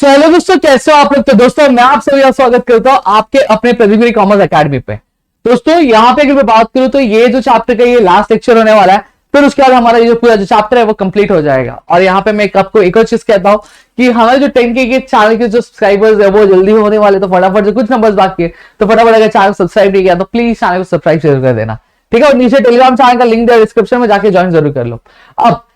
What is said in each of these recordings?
Hello दोस्तों, कैसे हो आप लोग। तो दोस्तों मैं आप सभी का स्वागत करता हूं आपके अपने प्रतियोगी कॉमर्स एकेडमी पे। दोस्तों यहाँ पे अगर मैं बात करूं तो ये जो चैप्टर का ये लास्ट लेक्चर होने वाला है, फिर उसके बाद हमारा ये जो पूरा जो चैप्टर है वो कंप्लीट हो जाएगा। और यहाँ पे मैं आपको एक और चीज कहता हूँ कि हमारे जो 10K के चैनल के जो सब्सक्राइबर्स है वो जल्दी होने वाले, तो फटाफट जो कुछ नंबर्स बाकी है तो फटाफट अगर चैनल सब्सक्राइब नहीं किया तो प्लीज चैनल को सब्सक्राइब जरूर कर देना, ठीक है। और नीचे टेलीग्राम चैनल का लिंक दिया डिस्क्रिप्शन में, जाके ज्वाइन जरूर कर लो। अब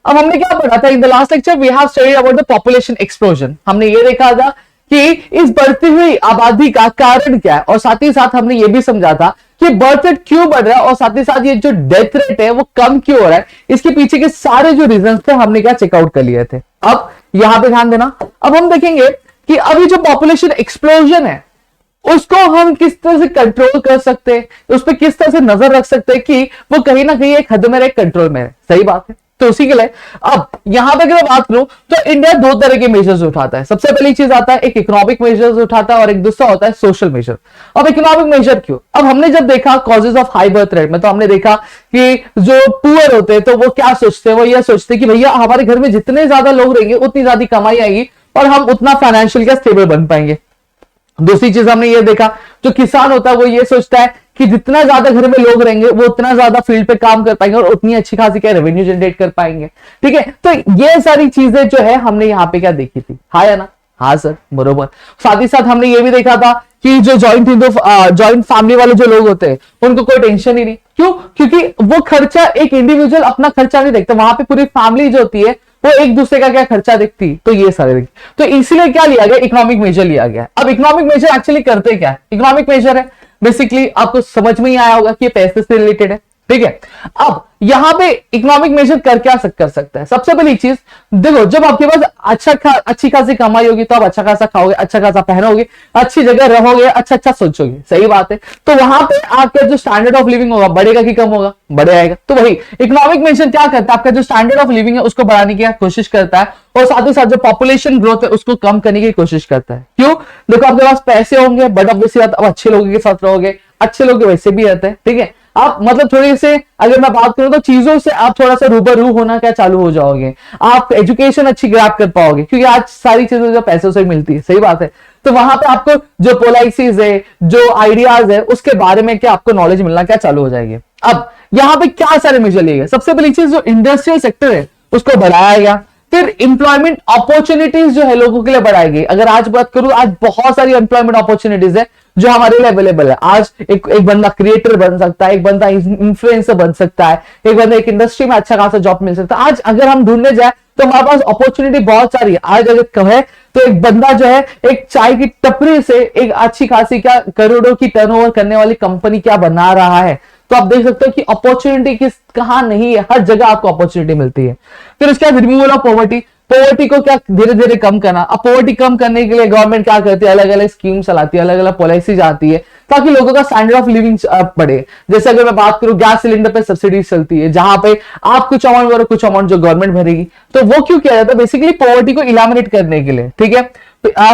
हमने क्या पढ़ा था in the last lecture, we have studied about the population explosion. हमने ये देखा था कि इस बढ़ती हुई आबादी का कारण क्या है, और साथ ही साथ हमने ये भी समझा था कि बर्थ रेट क्यों बढ़ रहा है, और साथ ही साथ ये जो डेथ रेट है वो कम क्यों हो रहा है। इसके पीछे के सारे जो रीजंस थे हमने क्या चेकआउट कर लिए थे। अब यहां पे ध्यान देना, अब हम देखेंगे कि अभी जो पॉपुलेशन एक्सप्लोजन है उसको हम किस तरह से कंट्रोल कर सकते हैं, उस पर किस तरह से नजर रख सकते हैं कि वो कहीं ना कहीं एक हद में रहे, कंट्रोल में है। सही बात है। तो उसी के लिए अब यहां पे अगर मैं बात करूं तो इंडिया दो तरह के मेजर्स उठाता है। सबसे पहली चीज आता है एक इकोनॉमिक मेजर्स उठाता है और एक दूसरा होता है सोशल मेजर। अब इकोनॉमिक मेजर क्यों, अब हमने जब देखा causes of high birth rate में, तो हमने देखा कि जो पुअर होते हैं तो वो क्या सोचते हैं, वो ये सोचते हैं कि भैया हमारे घर में जितने ज्यादा लोग रहेंगे उतनी ज्यादा कमाई आएगी और हम उतना फाइनेंशियल क्या स्टेबल बन पाएंगे। दूसरी चीज हमने ये देखा, जो किसान होता है वो ये सोचता है कि जितना ज्यादा घर में लोग रहेंगे वो उतना ज्यादा फील्ड पे काम कर पाएंगे और उतनी अच्छी खासी क्या रेवेन्यू जनरेट कर पाएंगे, ठीक है। तो ये सारी चीजें जो है हमने यहाँ पे क्या देखी थी, हाँ या ना, हाँ सर बरोबर। साथ ही साथ हमने ये भी देखा था कि जो जॉइंट फैमिली वाले जो लोग होते हैं उनको कोई टेंशन ही नहीं। क्यों? क्योंकि वो खर्चा एक इंडिविजुअल अपना खर्चा नहीं देखता, वहां पे पूरी फैमिली जो होती है वो एक दूसरे का क्या खर्चा देखती, तो ये सारे देखती। तो इसलिए क्या लिया गया, इकोनॉमिक मेजर लिया गया। अब इकोनॉमिक मेजर एक्चुअली करते क्या है, इकोनॉमिक मेजर है बेसिकली, आपको समझ में ही आया होगा कि पैसे से रिलेटेड है, ठीक है। अब यहां पे इकोनॉमिक मेजर कर सकता है। सबसे पहली चीज देखो, जब आपके पास अच्छी खासी कमाई होगी तो आप अच्छा खासा खाओगे, अच्छा खासा पहनोगे, अच्छी जगह रहोगे, अच्छा सोचोगे, सही बात है। तो वहां पे आपका जो स्टैंडर्ड ऑफ लिविंग होगा बढ़ेगा कि कम होगा, बढ़े आएगा। तो वही इकोनॉमिक मेजर क्या करता है, आपका जो स्टैंडर्ड ऑफ लिविंग है उसको बढ़ाने की कोशिश करता है, और साथ ही साथ जो पॉपुलेशन ग्रोथ है उसको कम करने की कोशिश करता है। क्यों? देखो आपके पास पैसे होंगे बट ऑब्वियसली आप अच्छे लोगों के साथ रहोगे, अच्छे लोग वैसे भी रहते हैं, ठीक है। आप मतलब थोड़ी से अगर मैं बात करूं तो चीजों से आप थोड़ा सा रूबरू होना क्या चालू हो जाओगे, आप एजुकेशन अच्छी ग्रैब कर पाओगे, क्योंकि आज सारी चीजें जो पैसों से मिलती है, सही बात है। तो वहां पे आपको जो पॉलिसीज है, जो आइडियाज है, उसके बारे में क्या आपको नॉलेज मिलना क्या चालू हो जाएगी। अब यहां पे क्या सारे मेजर लिए गए, सबसे पहली चीज जो इंडस्ट्रियल सेक्टर है उसको बढ़ाया गया। फिर इंप्लॉयमेंट अपॉर्चुनिटीज जो है लोगों के लिए बढ़ाई गई। अगर आज बात करूं, आज बहुत सारी एम्प्लॉयमेंट अपॉर्चुनिटीज है जो हमारे लिए अवेलेबल है। आज एक बंदा क्रिएटर बन सकता है, एक बंदा इन्फ्लुएंसर बन सकता है, एक बंदा एक इंडस्ट्री में अच्छा खासा जॉब मिल सकता है। आज अगर हम ढूंढने जाए तो हमारे पास अपॉर्चुनिटी बहुत सारी है। आज अगर कहे तो एक बंदा जो है एक चाय की टपरी से एक अच्छी खासी क्या करोड़ों की टर्नओवर करने वाली कंपनी क्या बना रहा है। तो आप देख सकते हो कि अपॉर्चुनिटी किस कहां नहीं है, हर जगह आपको अपॉर्चुनिटी मिलती है। फिर उसके बाद रिमूवल ऑफ पॉवर्टी को क्या धीरे धीरे कम करना। अब पॉवर्टी कम करने के लिए गवर्नमेंट क्या करती है, अलग अलग स्कीम चलाती है, अलग अलग पॉलिसीज आती है ताकि लोगों का स्टैंडर्ड ऑफ लिविंग बढ़े। जैसे अगर मैं बात करूं, गैस सिलेंडर पे सब्सिडी चलती है, जहां पे आप कुछ अमाउंट भरो, कुछ अमाउंट जो गवर्नमेंट भरेगी। तो वो क्यों किया जाता है, बेसिकली पॉवर्टी को इलिमिनेट करने के लिए, ठीक है।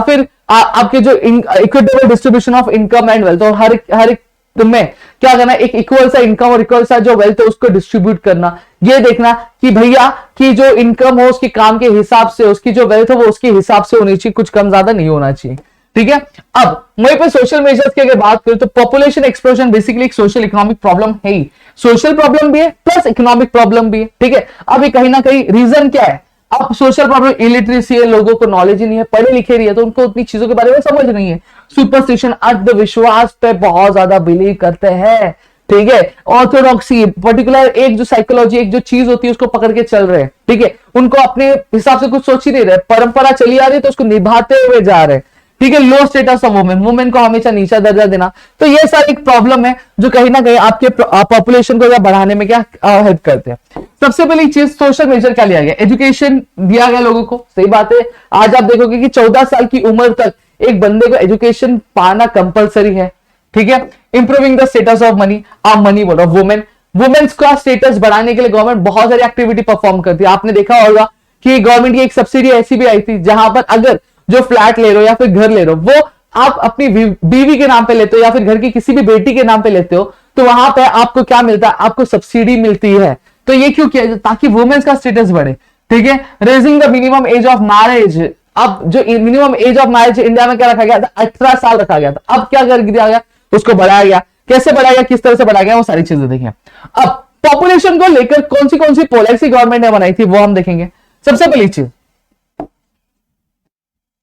फिर आपके जो equitable distribution of income and wealth, और हर एक तुम्हें क्या करना, एक इक्वल सा इनकम और इक्वल सा जो वेल्थ है उसको डिस्ट्रीब्यूट करना। ये देखना कि भैया की जो इनकम हो उसके काम के हिसाब से, उसकी जो वेल्थ हो वो उसके हिसाब से होनी चाहिए, कुछ कम ज्यादा नहीं होना चाहिए, ठीक है। अब वहीं पे सोशल मेजर्स की अगर बात करूं तो पॉपुलेशन एक्सप्लोजन बेसिकली एक सोशल इकोनॉमिक प्रॉब्लम है ही, सोशल प्रॉब्लम भी है प्लस इकोनॉमिक प्रॉब्लम भी है, ठीक है। अब ये कहीं ना कहीं रीजन क्या है, अब सोशल प्रॉब्लम इलिटरेसी है, लोगों को नॉलेज ही नहीं है, पढ़े लिखे नहीं है तो उनको उतनी चीजों के बारे में समझ नहीं है। सुपरस्टिशन अंधविश्वास पे बहुत ज्यादा बिलीव करते हैं, ठीक है। ऑर्थोडॉक्सी पर्टिकुलर एक जो साइकोलॉजी, एक जो चीज होती है उसको पकड़ के चल रहे हैं, ठीक है। उनको अपने हिसाब से कुछ सोच ही नहीं रहे, परंपरा चली आ रही है तो उसको निभाते हुए जा रहे हैं, ठीक है। लो स्टेटस ऑफ वुमेन को हमेशा नीचा दर्जा देना। तो ये सारी एक प्रॉब्लम है जो कहीं ना कहीं आपके पॉपुलेशन को बढ़ाने में क्या हेल्प करते हैं। सबसे पहली चीज सोशल मेजर क्या लिया गया, एजुकेशन दिया गया लोगों को, सही बात है। आज आप देखोगे कि 14 साल की उम्र तक एक बंदे को एजुकेशन पाना कंपलसरी है, ठीक है। Improving the status of money बोल रहा हूं, वुमेन्स का स्टेटस बढ़ाने के लिए गवर्नमेंट बहुत सारी एक्टिविटी परफॉर्म करती है। आपने देखा होगा कि गवर्नमेंट की एक सब्सिडी ऐसी भी आई थी जहां पर अगर जो फ्लैट ले रहे हो या फिर घर ले रहे हो वो आप अपनी बीवी के नाम पे लेते हो या फिर घर की किसी भी बेटी के नाम पे लेते हो, तो वहां पे आपको क्या मिलता है, आपको सब्सिडी मिलती है। तो ये क्यों किया, ताकि वुमेन्स का स्टेटस बढ़े, ठीक है। Raising the minimum age of marriage अब जो minimum age of marriage India में क्या रखा गया था, 18 साल रखा गया था। अब क्या कर दिया गया, उसको बढ़ाया गया। कैसे बढ़ाया गया, किस तरह से बढ़ाया गया, वो सारी चीजें देखेंगे। अब पॉपुलेशन को लेकर कौन सी पॉलिसी गवर्नमेंट ने बनाई थी, वो हम देखेंगे। सबसे पहली चीज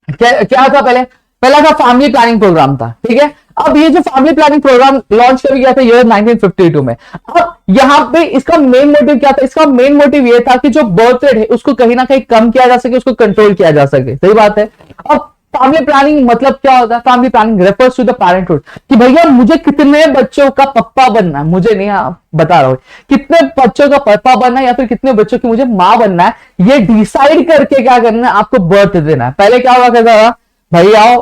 क्या था, पहला था फैमिली प्लानिंग प्रोग्राम था, ठीक है। अब ये जो फैमिली प्लानिंग प्रोग्राम लॉन्च कर गया था ईयर 1952 में। अब यहां पे इसका मेन मोटिव क्या था, इसका मेन मोटिव ये था कि जो बर्थ रेट है उसको कहीं ना कहीं कम किया जा सके, उसको कंट्रोल किया जा सके। सही बात है। अब फैमिली प्लानिंग मतलब क्या होता है, family planning refers to the parenthood, कि भैया मुझे कितने बच्चों का पप्पा बनना है, मुझे नहीं बता रहा हूं कितने बच्चों का पप्पा बनना है या फिर कितने बच्चों की मुझे मां बनना है, ये डिसाइड करके क्या करना है, आपको बर्थ देना है। पहले क्या हुआ करता था, भैया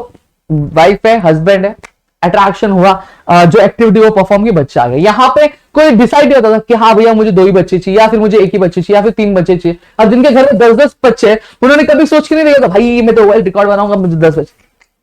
वाइफ है, हस्बैंड है, अट्रैक्शन हुआ, जो एक्टिविटी वो परफॉर्म की, बच्चा आ गया। यहाँ पे कोई डिसाइड होता था कि हाँ भैया मुझे 2 ही बच्चे चाहिए, या फिर मुझे 1 ही बच्चे चाहिए, या फिर 3 बच्चे चाहिए। और जिनके घर में 10-10 बच्चे हैं, उन्होंने कभी सोच के नहीं देखा था भाई मैं तो वर्ल्ड रिकॉर्ड बनाऊंगा, मुझे 10 बच्चे।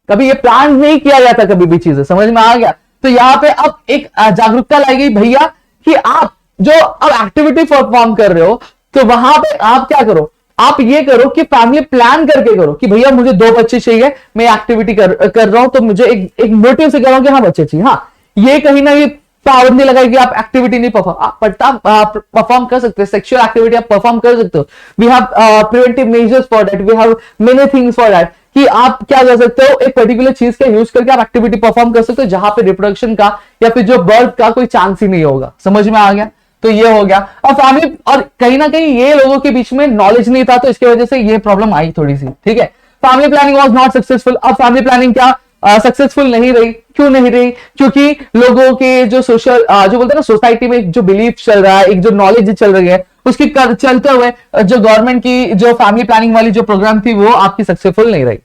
कभी ये प्लान नहीं किया गया था, कभी भी चीजें समझ में आ गया। तो यहाँ पे अब एक जागरूकता लाई गई भैया कि आप जो अब एक्टिविटी परफॉर्म कर रहे हो, तो वहां पे आप क्या करो, आप ये करो कि फैमिली प्लान करके करो कि भैया मुझे 2 बच्चे चाहिए, मैं एक्टिविटी कर रहा हूं, तो मुझे एक मोटिव से कर रहा हूं कि हाँ बच्चे चाहिए। हाँ, ये कहीं ना कहीं पाबंदी लगाई कि आप एक्टिविटी नहीं परफॉर्म कर सकते, सेक्सुअल एक्टिविटी आप परफॉर्म कर सकते हो। We have preventive measures for that, we have many things for that, कि आप क्या कर सकते हो, एक पर्टिकुलर चीज का यूज करके आप एक्टिविटी परफॉर्म कर सकते हो जहां पे रिप्रोडक्शन का या फिर जो बर्थ का कोई चांस ही नहीं होगा। समझ में आ गया। तो ये हो गया। और फैमिली, और कहीं ना कहीं ये लोगों के बीच में नॉलेज नहीं था, तो इसकी वजह से ये प्रॉब्लम आई थोड़ी सी, ठीक है। Family planning was not successful. अब फैमिली प्लानिंग क्या सक्सेसफुल नहीं रही, क्यों नहीं रही, क्योंकि लोगों के जो सोशल जो बोलते हैं ना, सोसाइटी में जो बिलीफ चल रहा है, एक जो नॉलेज चल रही है, उसकी चलते हुए जो गवर्नमेंट की जो फैमिली प्लानिंग वाली जो प्रोग्राम थी वो आपकी सक्सेसफुल नहीं रही।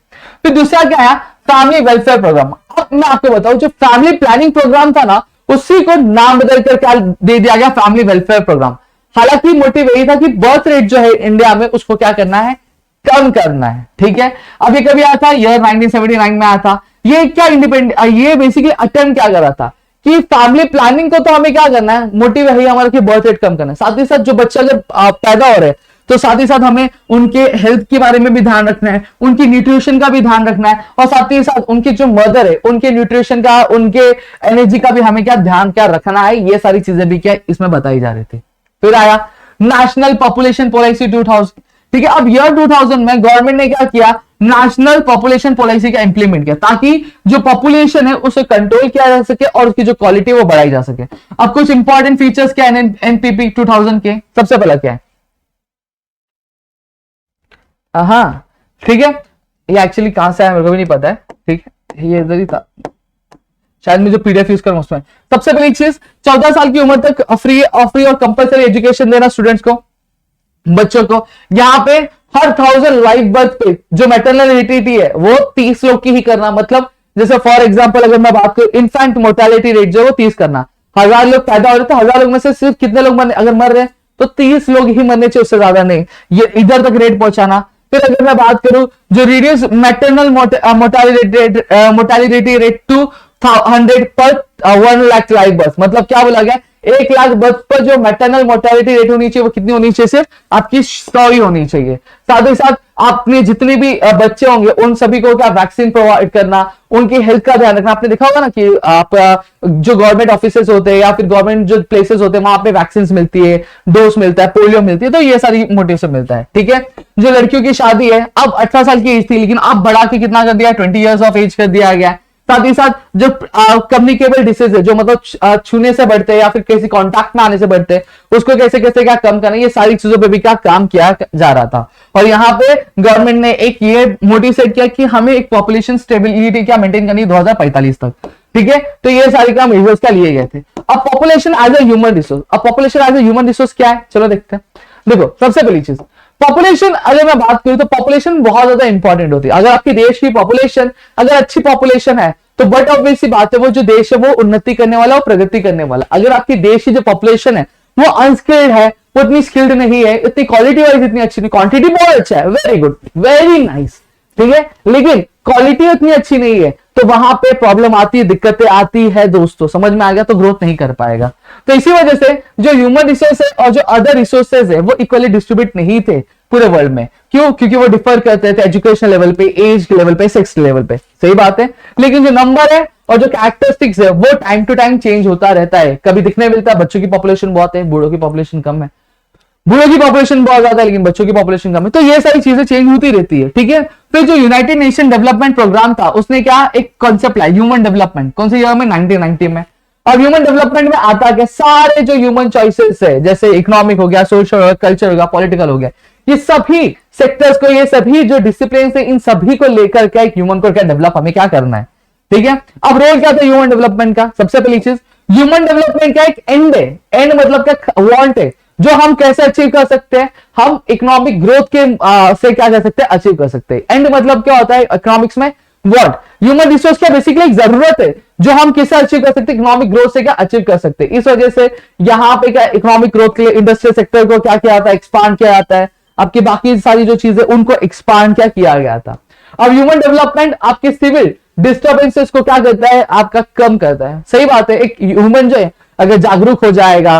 फिर दूसरा क्या है, फैमिली वेलफेयर प्रोग्राम। अब मैं आपको बताऊं, जो फैमिली प्लानिंग प्रोग्राम था ना, उसी को नाम बदल कर क्या दे दिया गया, फैमिली वेलफेयर प्रोग्राम। हालांकि मोटिव यही था कि बर्थ रेट जो है इंडिया में उसको क्या करना है, कम करना है, ठीक है। अब ये कभी आया था, ईयर 1979 में आया था। ये क्या ये बेसिकली अटेम्प्ट क्या कर रहा था कि फैमिली प्लानिंग को तो हमें क्या करना है, मोटिव है हमारा कि बर्थ रेट कम करना है। साथ ही साथ जो बच्चे अगर पैदा हो रहे हैं, तो साथ ही साथ हमें उनके हेल्थ के बारे में भी ध्यान रखना है, उनकी न्यूट्रिशन का भी ध्यान रखना है, और साथ ही साथ उनकी जो मदर है उनके न्यूट्रिशन का, उनके एनर्जी का भी हमें क्या ध्यान क्या रखना है। ये सारी चीजें भी क्या इसमें बताई जा रही थी। फिर आया नेशनल पॉपुलेशन पॉलिसी 2000, ठीक है। अब ईयर 2000 में गवर्नमेंट ने क्या किया, नेशनल पॉपुलेशन पॉलिसी का इंप्लीमेंट किया, ताकि जो पॉपुलेशन है उसे कंट्रोल किया जा सके और उसकी जो क्वालिटी वो बढ़ाई जा सके। अब कुछ इंपॉर्टेंट फीचर्स क्या है एनपीपी 2000 के, सबसे पहला क्या है, हाँ ठीक है, ये एक्चुअली कहां से आया मेरे को भी नहीं पता है, ठीक है, ये इधर ही था शायद, मुझे पीडीएफ यूज करूं उसमें। सबसे पहली चीज, 14 साल की उम्र तक फ्री और कंपलसरी एजुकेशन देना स्टूडेंट्स को, बच्चों को। यहाँ पे हर 1000 लाइव बर्थ पे जो मैटरनल हेरिडिटी है वो 30 लोग की ही करना। मतलब जैसे फॉर एग्जांपल अगर मैं बात करूं, इन्फेंट मोर्टेलिटी रेट जो वो 30 करना। 1000 लोग पैदा हो रहे तो 1000 लोग में से सिर्फ कितने लोग अगर मर रहे हैं तो 30 लोग ही मरने चाहिए, उससे ज्यादा नहीं। ये इधर तक रेट पहुंचाना। फिर अगर मैं बात करूं जो reduce maternal mortality rate to 100 पर 1 लाख लाइव बर्थ, मतलब क्या बोला गया, 1 लाख बर्थ पर जो मैटरनल मोर्टेलिटी रेट होनी चाहिए वो कितनी होनी चाहिए, सिर्फ आपकी 100 ही होनी चाहिए। साथ ही साथ आपने जितने भी बच्चे होंगे उन सभी को क्या वैक्सीन प्रोवाइड करना, उनकी हेल्थ का ध्यान रखना। आपने देखा होगा ना कि आप जो गवर्नमेंट ऑफिसेस होते हैं या फिर गवर्नमेंट जो प्लेसेस होते हैं वहां पे वैक्सीन मिलती है, डोज मिलता है, पोलियो मिलती है, तो ये सारी मोटिव से मिलता है, ठीक है। जो लड़कियों की शादी है, अब 18 साल की एज थी लेकिन अब बढ़ा के कितना कर दिया, 20 ईयर्स ऑफ एज कर दिया गया। साथ ही साथ जो कम्युनिकेबल डिसीज है, जो मतलब छूने से बढ़ते हैं या फिर किसी कांटेक्ट में आने से बढ़ते हैं, उसको कैसे कैसे क्या कम करना, ये सारी चीजों पे भी क्या काम किया जा रहा था। और यहाँ पे गवर्नमेंट ने एक ये मोटिव सेट किया कि हमें एक पॉपुलेशन स्टेबिलिटी क्या मेंटेन करनी है 2045 तक, ठीक है। तो ये सारी काम मेजर्स क्या लिए गए थे। अब population as a human resource, अब population as a human resource क्या है, चलो देखते हैं। देखो सबसे पहली चीज, पॉपुलेशन अगर मैं बात करूं तो पॉपुलेशन बहुत ज्यादा इंपॉर्टेंट होती है। अगर आपके देश की पॉपुलेशन अगर अच्छी पॉपुलेशन है तो बट ऑब्वियस सी बात है वो जो देश है वो उन्नति करने वाला और प्रगति करने वाला। अगर आपकी देश की जो पॉपुलेशन है वो अनस्किल्ड है, वो इतनी स्किल्ड नहीं है, इतनी क्वालिटी वाइज इतनी अच्छी नहीं, क्वांटिटी बहुत अच्छा है, वेरी गुड, वेरी नाइस, ठीक है, लेकिन क्वालिटी उतनी अच्छी नहीं है, तो वहां पे प्रॉब्लम आती है, दिक्कतें आती है दोस्तों, समझ में आ गया। तो ग्रोथ नहीं कर पाएगा। तो इसी वजह से जो ह्यूमन रिसोर्स है और जो अदर रिसोर्सेज है वो इक्वली डिस्ट्रीब्यूट नहीं थे, पूरे वर्ल्ड में। क्यों? क्योंकि वो डिफर करते थे एजुकेशन लेवल पे, एज के लेवल पे, सेक्स के लेवल पे, सही बात है। लेकिन जो नंबर है और जो कैरेक्टरिस्टिक्स है वो टाइम टू टाइम चेंज होता रहता है। कभी दिखने मिलता है बच्चों की पॉपुलेशन बहुत है, बूढ़ों की पॉपुलेशन कम है, बूढ़ों की पॉपुलेशन बहुत ज्यादा है लेकिन बच्चों की पॉपुलेशन कम है। तो ये सारी चीजें चेंज होती रहती है, ठीक है। फिर जो यूनाइटेड नेशन डेवलपमेंट प्रोग्राम था उसने क्या एक कॉन्सेप्ट लाया, ह्यूमन डेवलपमेंट। कौन से ईयर में? 1990 में। और ह्यूमन डेवलपमेंट में आता क्या, सारे जो ह्यूमन चॉइसेस है, जैसे इकोनॉमिक हो गया, सोशल हो गया, कल्चर हो गया, पॉलिटिकल हो गया, ये सभी सेक्टर्स को, ये सभी जो डिसिप्लिन है, इन सभी को लेकर क्या एक ह्यूमन को क्या डेवलप हमें क्या करना है, ठीक है। अब रोल क्या था ह्यूमन डेवलपमेंट का? सबसे पहली चीज, ह्यूमन डेवलपमेंट का एक एंड है। एंड मतलब क्या? वांट है, जो हम कैसे अचीव कर सकते हैं, हम इकोनॉमिक ग्रोथ के से क्या कर सकते हैं, अचीव कर सकते हैं। एंड मतलब क्या होता है इकोनॉमिक्स में? व्हाट। ह्यूमन रिसोर्स क्या बेसिकली एक जरूरत है जो हम किससे अचीव कर सकते हैं, इकोनॉमिक ग्रोथ से क्या अचीव कर सकते हैं। इस वजह से यहां पे क्या इकोनॉमिक ग्रोथ के लिए इंडस्ट्रियल सेक्टर को क्या किया जाता है, एक्सपांड किया जाता है। आपकी बाकी सारी जो चीजें उनको एक्सपांड क्या किया गया था। अब ह्यूमन डेवलपमेंट आपके सिविल डिस्टर्बेंसेस को क्या करता है, आपका कम करता है। सही बात है, एक ह्यूमन जो है अगर जागरूक हो जाएगा,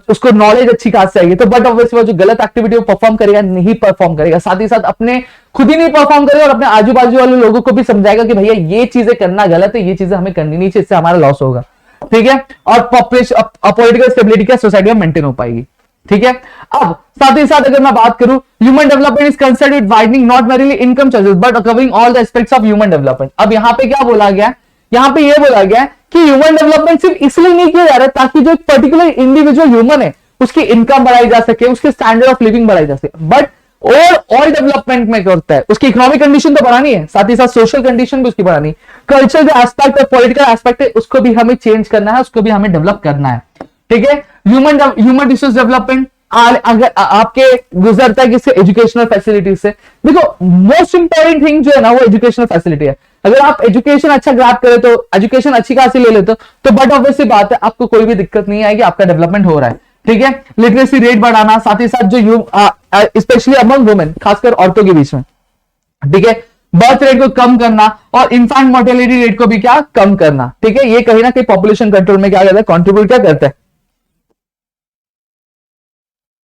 उसको नॉलेज अच्छी खास आएगी, तो बट ऑब्वियसली वो जो गलत एक्टिविटी वो परफॉर्म करेगा नहीं परफॉर्म करेगा, साथ ही साथ अपने खुद ही नहीं परफॉर्म करेगा और अपने आजू बाजू वाले लोगों को भी समझाएगा कि भैया ये चीजें करना गलत है, ये चीजें हमें करनी नहीं चाहिए, इससे हमारा लॉस होगा, ठीक है। और पॉपुलेशन पॉलिटिकल स्टेबिलिटी क्या सोसाइटी में मेंटेन हो पाएगी, ठीक है। अब साथ ही साथ अगर मैं बात करूं, human development is concerned with widening not merrily income choices but covering all the aspects of human development. अब यहां पे क्या बोला गया, यहां पे ये बोला गया कि ह्यूमन डेवलपमेंट सिर्फ इसलिए नहीं किया जा रहा है ताकि जो एक पर्टिकुलर इंडिविजुअल ह्यूमन है उसकी इनकम बढ़ाई जा सके, उसके स्टैंडर्ड ऑफ लिविंग बढ़ाई जा सके, बट ऑल डेवलपमेंट में करता है उसकी इकोनॉमिक कंडीशन तो बढ़ानी है, साथ ही साथ सोशल कंडीशन भी उसकी बढ़ानी, कल्चर जो एस्पेक्ट है, पॉलिटिकल एस्पेक्ट है, उसको भी हमें चेंज करना है, उसको भी हमें डेवलप करना है, ठीक है। ह्यूमन रिसोर्स डेवलपमेंट अगर आपके गुजरता है किसी एजुकेशनल फैसिलिटी से। देखो मोस्ट इंपॉर्टेंट थिंग जो है ना वो एजुकेशनल फैसिलिटी है। अगर आप एजुकेशन अच्छा ग्रैब करें तो एजुकेशन अच्छी खासी ले लेते हो तो बट ऑब्वियसली बात है आपको कोई भी दिक्कत नहीं आएगी, आपका डेवलपमेंट हो रहा है, ठीक है। लिटरेसी रेट बढ़ाना, साथ ही साथ जो स्पेशली अमंग वुमेन, खासकर औरतों के बीच में, ठीक है, बर्थ रेट को कम करना और इन्फेंट मोर्टेलिटी रेट को भी क्या कम करना, ठीक है। ये कहीं ना कहीं पॉपुलेशन कंट्रोल में क्या करता है, कॉन्ट्रीब्यूट क्या करता है,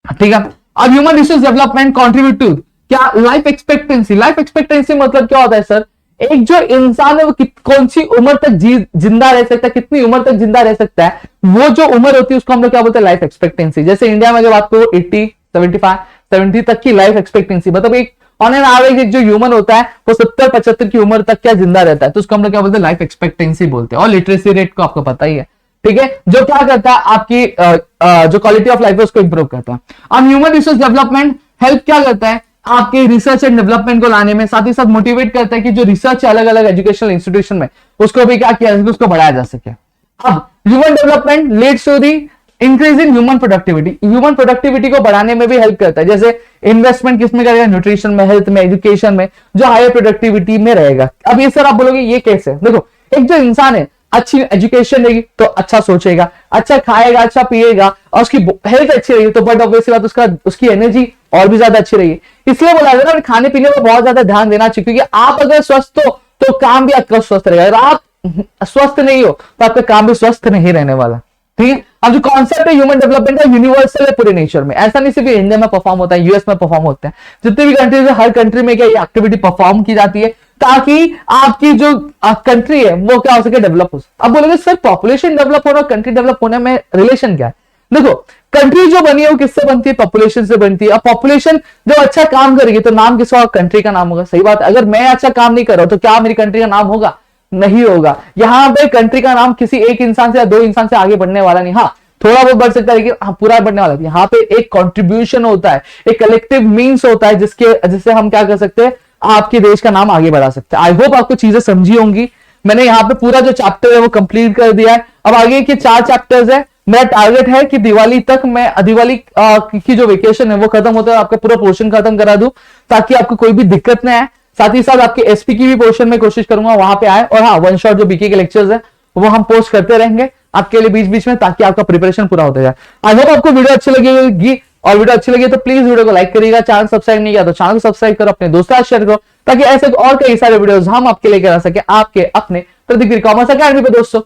ठीक है। अब human resource development contribute to क्या, लाइफ एक्सपेक्टेंसी। लाइफ एक्सपेक्टेंसी मतलब क्या होता है सर, एक जो इंसान है वो कौन सी उम्र तक जिंदा रह सकता है, कितनी उम्र तक जिंदा रह सकता है, वो जो उम्र होती है उसको हम लोग क्या बोलते हैं, लाइफ एक्सपेक्टेंसी। जैसे इंडिया में जब आपको 80, 75, 70 तक की लाइफ एक्सपेक्टेंसी, मतलब एक ऑन एन एवरेज एक जो ह्यूमन होता है वो 70-75 की उम्र तक क्या जिंदा रहता है, तो उसको हम लोग क्या बोलते हैं, लाइफ एक्सपेक्टेंसी बोलते हैं। और लिटरेसी रेट को आपको पता ही है, ठीक है, जो क्या करता है आपकी जो क्वालिटी ऑफ लाइफ है उसको इंप्रूव करता है। अब ह्यूमन रिसोर्स डेवलपमेंट हेल्प क्या करता है आपके रिसर्च एंड डेवलपमेंट को लाने में, साथ ही साथ मोटिवेट करता है कि जो रिसर्च है अलग अलग एजुकेशनल इंस्टीट्यूशन में उसको भी क्या किया जाए, उसको बढ़ाया जा सके। अब human development leads to the increase in human productivity. Human productivity को बढ़ाने में भी हेल्प करता है। जैसे इन्वेस्टमेंट किसमें करेगा, न्यूट्रिशन में, हेल्थ में, एजुकेशन में, जो हायर प्रोडक्टिविटी में रहेगा। अब ये सर आप बोलोगे ये कैसे, देखो एक जो इंसान है अच्छी एजुकेशन रहेगी तो अच्छा सोचेगा, अच्छा खाएगा, अच्छा पिएगा और उसकी हेल्थ अच्छी रहेगी तो बट ऑब्वियसली बात उसकी एनर्जी और भी ज्यादा अच्छी रहेगी। इसलिए बोला जाता है खाने पीने पर बहुत ज्यादा ध्यान देना चाहिए, क्योंकि आप अगर स्वस्थ हो तो काम भी आपका स्वस्थ रहेगा, अगर आप स्वस्थ नहीं हो तो आपका काम भी स्वस्थ नहीं रहने वाला, ठीक है। अब जो कॉन्सेप्ट है ह्यूमन डेवलपमेंट का यूनिवर्सल है पूरे नेचर में, ऐसा नहीं सिर्फ इंडिया में परफॉर्म होता है, यूएस में परफॉर्म होता है, जितने भी कंट्रीज है हर कंट्री में क्या ये एक्टिविटी परफॉर्म की जाती है ताकि आपकी जो कंट्री है वो क्या हो सके, डेवलप हो सके। अब बोलोगे सर पॉपुलेशन डेवलप होना और कंट्री डेवलप होने में रिलेशन क्या है, देखो कंट्री जो बनी है वो किससे बनती है, पॉपुलेशन से बनती है। अब पॉपुलेशन जब अच्छा काम करेगी तो नाम किसका, कंट्री का नाम होगा, सही बात है। अगर मैं अच्छा काम नहीं कर रहा हूं तो क्या मेरी कंट्री का नाम होगा, नहीं होगा। यहां पे कंट्री का नाम किसी एक इंसान से या दो इंसान से आगे बढ़ने वाला नहीं, हाँ थोड़ा बहुत बढ़ सकता है लेकिन हाँ पूरा बढ़ने वाला नहीं। यहाँ पे एक कंट्रीब्यूशन होता है, एक कलेक्टिव मीन्स होता है जिससे हम क्या कर सकते हैं, आपके देश का नाम आगे बढ़ा सकते हैं। आई होप आपको चीजें समझी होंगी। मैंने यहाँ पे पूरा जो चैप्टर है वो कंप्लीट कर दिया है। अब आगे के 4 चैप्टर्स है, मेरा टारगेट है कि दिवाली तक मैं दिवाली की जो वेकेशन है वो खत्म होता है आपका पूरा पोर्शन खत्म करा दूं ताकि आपको कोई भी दिक्कत नहीं आए। साथ ही साथ आपके एसपी की भी पोर्शन में कोशिश करूंगा वहां पे आए, और हाँ वन शॉट जो बीके के लेक्चर्स है वो हम पोस्ट करते रहेंगे आपके लिए बीच बीच में, ताकि आपका प्रिपरेशन पूरा होता जाए। आई होप आपको वीडियो अच्छी लगेगी, और वीडियो अच्छी लगी तो प्लीज वीडियो को लाइक करिएगा, चैनल सब्सक्राइब नहीं किया तो चैनल सब्सक्राइब करो, अपने दोस्तों शेयर करो ताकि ऐसे और कई सारे वीडियोस हम आपके लेकर आ सके आपके अपने प्रदीप कॉमर्स अकेडमी पे दोस्तों।